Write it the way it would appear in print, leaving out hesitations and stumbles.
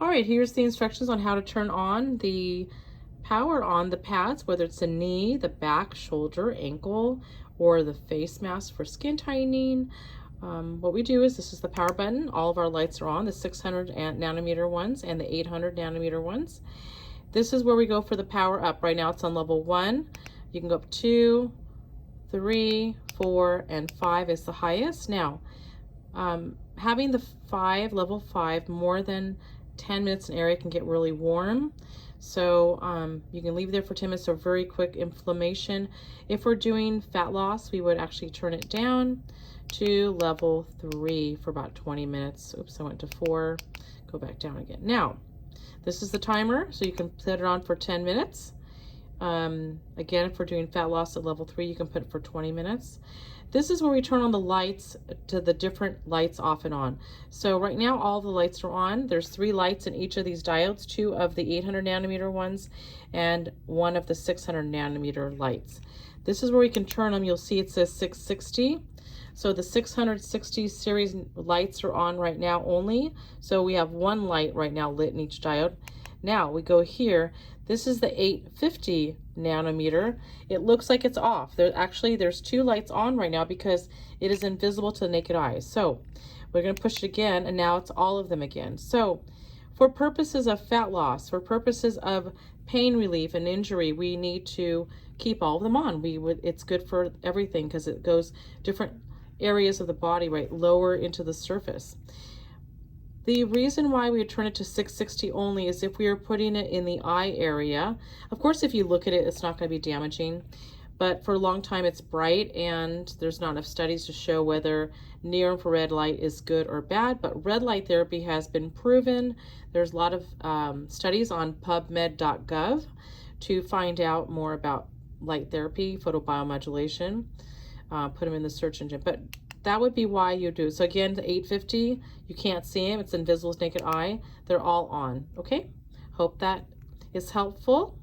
All right, here's the instructions on how to turn on the power on the pads, whether it's the knee, the back, shoulder, ankle, or the face mask for skin tightening. What we do is, this is the power button. All of our lights are on, the 600 nanometer ones and the 800 nanometer ones. This is where we go for the power up. Right now it's on level 1. You can go up 2, 3, 4, and 5 is the highest. Now, having the level 5 more than 10 minutes in area can get really warm. So you can leave there for 10 minutes, so very quick inflammation. If we're doing fat loss, we would actually turn it down to level 3 for about 20 minutes. Oops, I went to 4, go back down again. Now, this is the timer, so you can put it on for 10 minutes. Again, if we're doing fat loss at level 3, you can put it for 20 minutes. This is where we turn on the lights to the different lights off and on. So right now all the lights are on. There's 3 lights in each of these diodes, 2 of the 800 nanometer ones and 1 of the 600 nanometer lights. This is where we can turn them. You'll see it says 660. So the 660 series lights are on right now only. So we have 1 light right now lit in each diode. Now we go here. This is the 850 nanometer. It looks like it's off. There's 2 lights on right now because it is invisible to the naked eye. So we're going to push it again, and now it's all of them again. So for purposes of fat loss, for purposes of pain relief and injury, we need to keep all of them on. It's good for everything because it goes different areas of the body, right, lower into the surface. The reason why we would turn it to 660 only is if we are putting it in the eye area. Of course, if you look at it, it's not going to be damaging, but for a long time it's bright and there's not enough studies to show whether near infrared light is good or bad, but red light therapy has been proven. There's a lot of studies on pubmed.gov to find out more about light therapy, photobiomodulation. Put them in the search engine, but that would be why you do. So again, the 850, you can't see them. It's invisible with naked eye. They're all on, okay? Hope that is helpful.